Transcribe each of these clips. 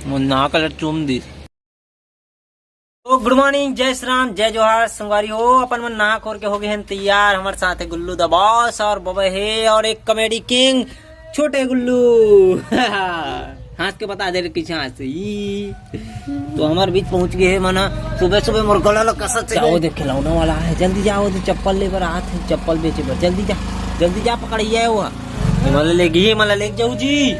Munna colour चूम दी। तो good morning, जय श्री राम, जय जोहार संगवारी हो। अपन मन नहा खोर के हो गए हैं तैयार। हमारे साथ है गुल्लू द बॉस और बबे है और एक कॉमेडी किंग छोटे गुल्लू। हाथ के बता दे रहे पीछे हाथ से तो हमारे बीच पहुंच गए है। मना सुबह सुबह मोर गला कसत जाओ देख खिलौना वाला है, जल्दी जाओ। तो चप्पल लेकर आते हैं, चप्पल बेचे पर जल्दी जा पकड़िए हुआ मला लेगी मला लेके जाऊ जी।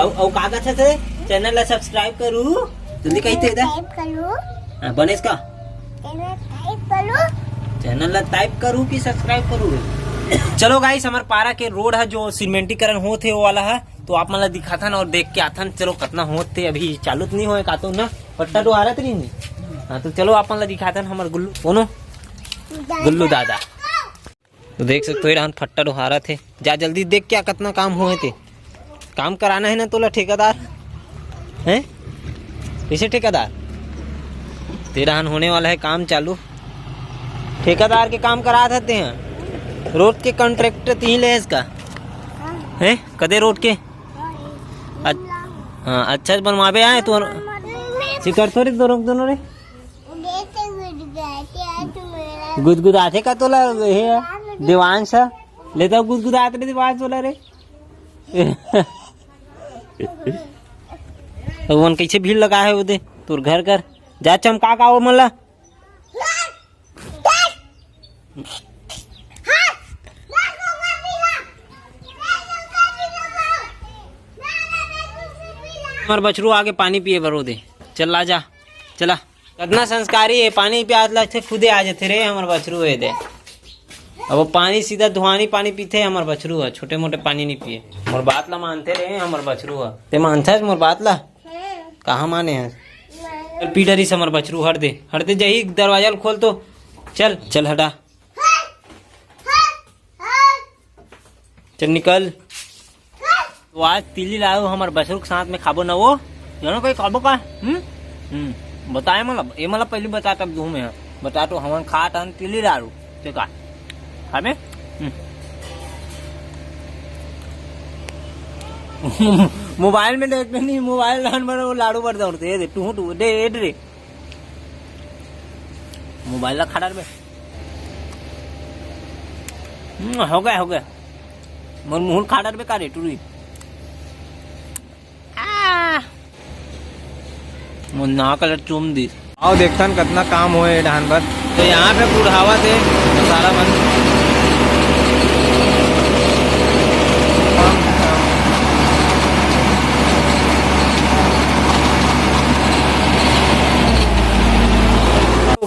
औ कागज है चैनल ला सब्सक्राइब करू जल्दी कही थे इधर बनेस का चैनल ला टाइप करू कि सब्सक्राइब करू। चलो गाइस, हमारे पारा के रोड है जो सीमेंटीकरण होते वो वाला है, तो आप मतलब दिखा था और देख के आता चलो कितना होते। अभी चालू तो नहीं होए का तो ना पट्टा तो आ रहा नहीं। हाँ तो चलो आप मतलब दिखाता हमारे गुल्लू कोनो गुल्लू दादा। तो देख सकते हो फट्टा डोहारा थे। जा जल्दी देख क्या कितना काम हुए थे। काम कराना है ना तोला ठेकेदार है कैसे ठेकेदार तेरा होने वाला है काम चालू। ठेकेदार के काम करा देते हैं। रोड के कॉन्ट्रैक्टर तीन ले इसका है कदे रोड के। हाँ अच्छा बनवाबे आए तो शिकर थोड़ी दोनों रे गुदगुदाते का तोला है देवांश लेता गुदगुदाते रे देवांश तोला रे। तो वन कैसे भीड़ लगा है उदे तोर घर कर जा चमका का वो मला हमारे बछरू आगे पानी पिए भरो दे। चल ला जा चला कितना संस्कारी है। पानी प्यास लगते खुदे आ जाते रे हमारे बछरू है दे। अब वो पानी सीधा धुआनी पानी पीते हमारे बछरू है, छोटे मोटे पानी नहीं पिए। मोर बात ला मानते रहे हमारे बछरू है। ते मानता है मोर बात ला कहाँ माने हैं। पीडरी से हमारे बछरू हट दे जही दरवाजा खोल तो चल चल हटा चल निकल। तो आज तिली लाओ हमारे बछरू के साथ में खाबो न वो जानो कोई खाबो का बताए मतलब ये मतलब पहले बता तब दू में बता तो हम खा टन तिली लारू ते का खाबे। मोबाइल में देखते नहीं मोबाइल लान पर वो लाडू पर दौड़ते दे टू दे रे मोबाइल ला खड़ा बे हो गया मोर मुंह खाड़ा बे का रे टूरी मुन्ना कलर चूम दी। आओ देखता कितना काम हुए डान पर। तो यहाँ पे बुढ़ावा थे सारा बन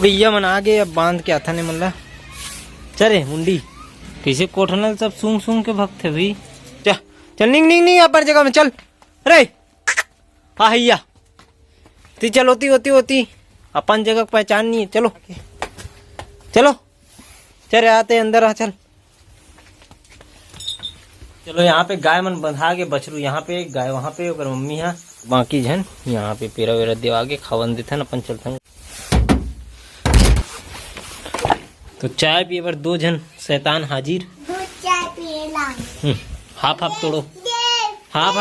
गैया मना के अब बांध के आता नहीं मल्ला चले मुंडी कैसे कोठनल सब सूंघ के भक्त थे भाई। चल नहीं अपर जगह में चल रे हाँ हैया ती चल होती अपन जगह पहचान नहीं है। चलो चले आते अंदर आ चल। चलो यहाँ पे गाय मन बंधा के बछरू यहाँ पे गाय वहाँ पे अगर मम्मी है बाकी जन यहाँ पे पेरा वेरा देवा के खावन देते अपन चलते। तो चाय पिए पर दो जन शैतान हाजिर। हाफ तोड़ो हाफ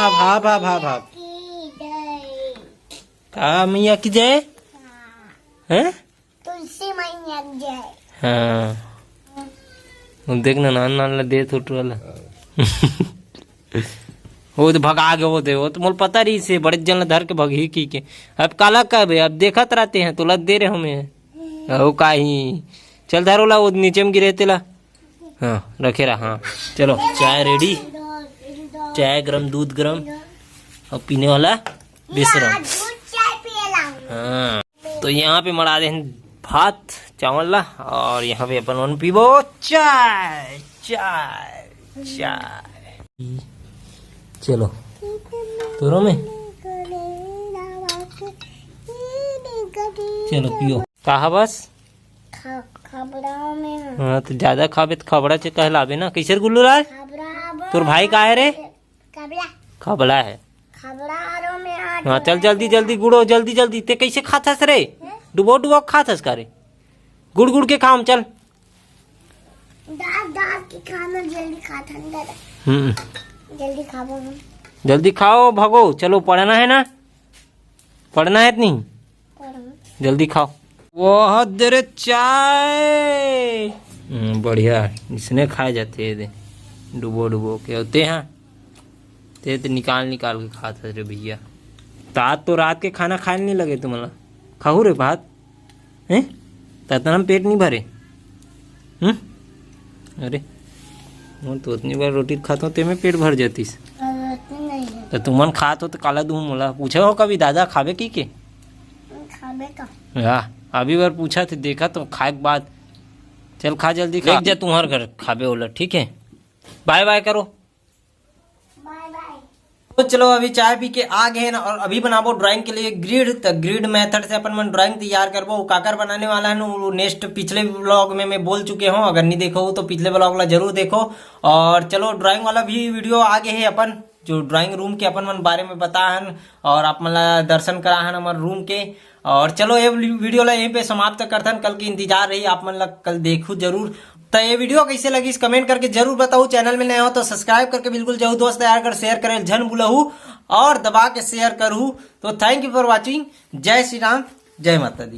मैया की जय हैं तुलसी मैया की जय। हाँ देखना नान दे थोट वाला वो तो भगा गए वो तो मुझे पता रही से बड़े जन धर के भगी की के। अब काला कब है अब देखत रहते हैं तो लत दे रहे हमें वो का ही चल धरोला वो नीचे में गिरे तेला। हाँ रखे रहा। हाँ चलो चाय रेडी, चाय गरम दूध गरम और पीने वाला बेसरम। हाँ तो यहाँ पे मरा दे भात चावल ला और यहाँ पे अपन पीबो चाय। चलो तोरो में चलो पियो कहा बस हाँ तो ज्यादा खाबे तो खबड़ा से कहलाबे ना। कैसे गुल्लू लाल तोर भाई का है रे खबड़ा है। हाँ चल जल्दी गुड़ो जल्दी ते कैसे खाथस रे डुबो खाथस का रे गुड़ के खाम चल दाल के खाना जल्दी खाता जल्दी खाओ भगो चलो पढ़ना है ना पढ़ना है नहीं? जल्दी खाओ। वो देर चाय बढ़िया, इसने खाए जाते हैं डुबो डुबो के होते हैं। ते निकाल निकाल के खाते रे भैया। तात तो रात के खाना खाए नहीं लगे तुम्हारा? खाऊ रे भात हैं? ततना पेट नहीं भरे? अरे मैं तो उतनी बार रोटी खाता हूँ ते में पेट भर जातीस। तो तुमन खात हो तो काला दूँ मोला पूछा हो कभी दादा खावे की के? खावे का अभी बार पूछा थे, देखा तो खाए के बाद। चल खा जल्दी, खा जा तुम्हारे घर खावे वाला। ठीक है, बाय बाय करो। Bye bye. तो चलो अभी चाय पी के आ गए ना, और अभी बनाबो ड्राइंग के लिए ग्रिड। तो ग्रिड मेथड से अपन मन ड्राइंग तैयार करबो। काकर बनाने वाला है ना, नेक्स्ट पिछले ब्लॉग में मैं बोल चुके हूँ। अगर नहीं देखो तो पिछले ब्लॉग वाला जरूर देखो। और चलो ड्राइंग वाला भी वीडियो आगे है अपन, जो ड्राइंग रूम के अपन मन बारे में बता हन और आप मन दर्शन करा हन हमारे रूम के। और चलो ये वीडियो ला यहीं पे समाप्त करथन। कल की इंतजार रही आप मन ला, कल देखो जरूर। तो ये वीडियो कैसे लगी इस कमेंट करके जरूर बताओ। चैनल में नए हो तो सब्सक्राइब करके बिल्कुल जाओ दोस्त तैयार कर, शेयर करे झन बुलहू और दबा के शेयर करूँ। तो थैंक यू फॉर वॉचिंग। जय श्री राम, जय माता दी।